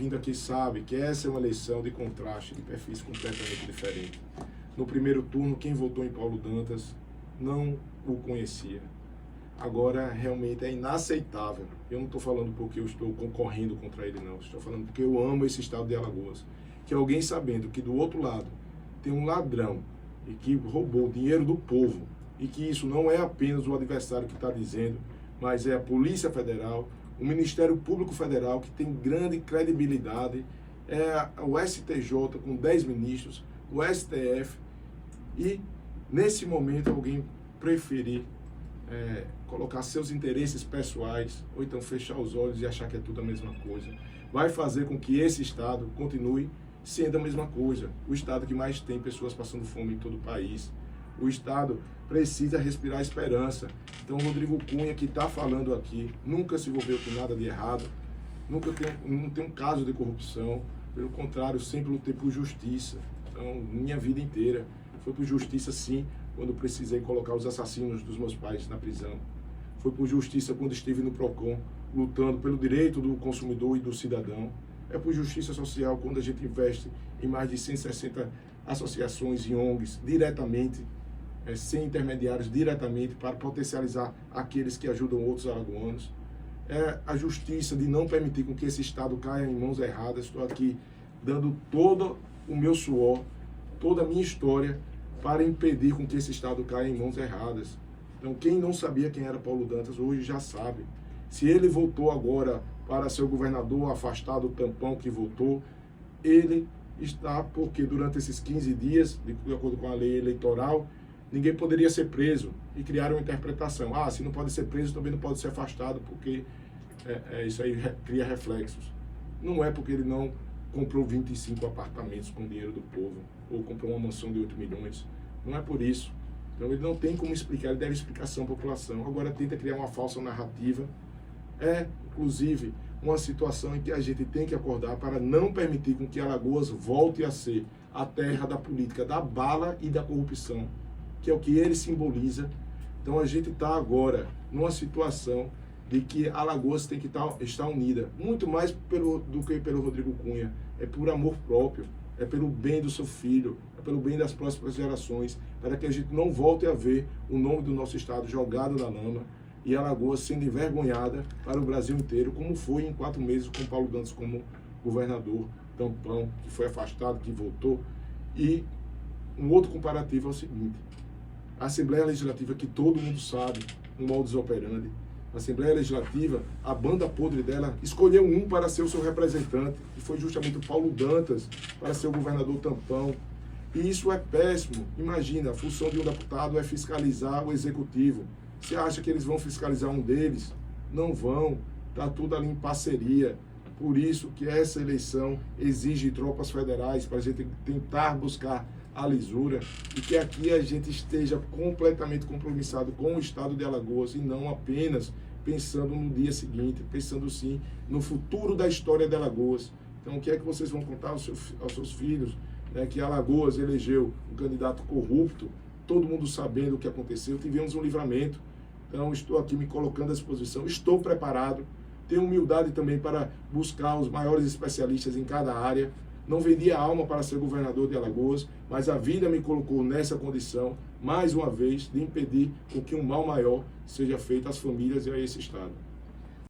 Vindo aqui sabe que essa é uma eleição de contraste, de perfis completamente diferentes. No primeiro turno, quem votou em Paulo Dantas não o conhecia. Agora, realmente é inaceitável. Eu não estou falando porque eu estou concorrendo contra ele, não. Estou falando porque eu amo esse estado de Alagoas. Que alguém sabendo que do outro lado tem um ladrão e que roubou o dinheiro do povo, e que isso não é apenas o adversário que está dizendo, mas é a Polícia Federal, o Ministério Público Federal, que tem grande credibilidade, é o STJ com 10 ministros, o STF, e nesse momento alguém preferir colocar seus interesses pessoais, ou então fechar os olhos e achar que é tudo a mesma coisa, vai fazer com que esse Estado continue sendo a mesma coisa. O Estado que mais tem pessoas passando fome em todo o país. O Estado precisa respirar esperança. Então, o Rodrigo Cunha, que está falando aqui, nunca se envolveu com nada de errado, não tem um caso de corrupção. Pelo contrário, sempre lutei por justiça. Então, minha vida inteira foi por justiça, sim, quando precisei colocar os assassinos dos meus pais na prisão. Foi por justiça quando estive no PROCON, lutando pelo direito do consumidor e do cidadão. É por justiça social quando a gente investe em mais de 160 associações e ONGs diretamente, sem intermediários, diretamente, para potencializar aqueles que ajudam outros alagoanos. É a justiça de não permitir com que esse Estado caia em mãos erradas. Estou aqui dando todo o meu suor, toda a minha história, para impedir com que esse Estado caia em mãos erradas. Então, quem não sabia quem era Paulo Dantas, hoje já sabe. Se ele voltou agora para ser o governador afastado do tampão que votou, ele está porque durante esses 15 dias, de acordo com a lei eleitoral, ninguém poderia ser preso, e criaram uma interpretação. Se não pode ser preso, também não pode ser afastado, porque isso aí cria reflexos. Não é porque ele não comprou 25 apartamentos com dinheiro do povo, ou comprou uma mansão de 8 milhões. Não é por isso. Então ele não tem como explicar, ele deve explicação à população. Agora tenta criar uma falsa narrativa. Inclusive, uma situação em que a gente tem que acordar para não permitir com que Alagoas volte a ser a terra da política, da bala e da corrupção, que é o que ele simboliza. Então a gente está agora numa situação de que Alagoas tem que estar unida, muito mais do que pelo Rodrigo Cunha, é por amor próprio, é pelo bem do seu filho, é pelo bem das próximas gerações, para que a gente não volte a ver o nome do nosso Estado jogado na lama e Alagoas sendo envergonhada para o Brasil inteiro, como foi em 4 meses com Paulo Dantas como governador, tampão, que foi afastado, que voltou. E um outro comparativo é o seguinte: a Assembleia Legislativa, que todo mundo sabe, um modus operandi, a Assembleia Legislativa, a banda podre dela, escolheu um para ser o seu representante, que foi justamente o Paulo Dantas, para ser o governador tampão. E isso é péssimo. Imagina, a função de um deputado é fiscalizar o executivo. Você acha que eles vão fiscalizar um deles? Não vão. Está tudo ali em parceria. Por isso que essa eleição exige tropas federais para a gente tentar buscar a lisura e que aqui a gente esteja completamente compromissado com o Estado de Alagoas e não apenas pensando no dia seguinte, pensando sim no futuro da história de Alagoas. Então, o que é que vocês vão contar aos seus filhos, né, que Alagoas elegeu um candidato corrupto, todo mundo sabendo o que aconteceu, tivemos um livramento. Então, estou aqui me colocando à disposição, estou preparado, tenho humildade também para buscar os maiores especialistas em cada área. Não vendi a alma para ser governador de Alagoas, mas a vida me colocou nessa condição, mais uma vez, de impedir com que um mal maior seja feito às famílias e a esse Estado.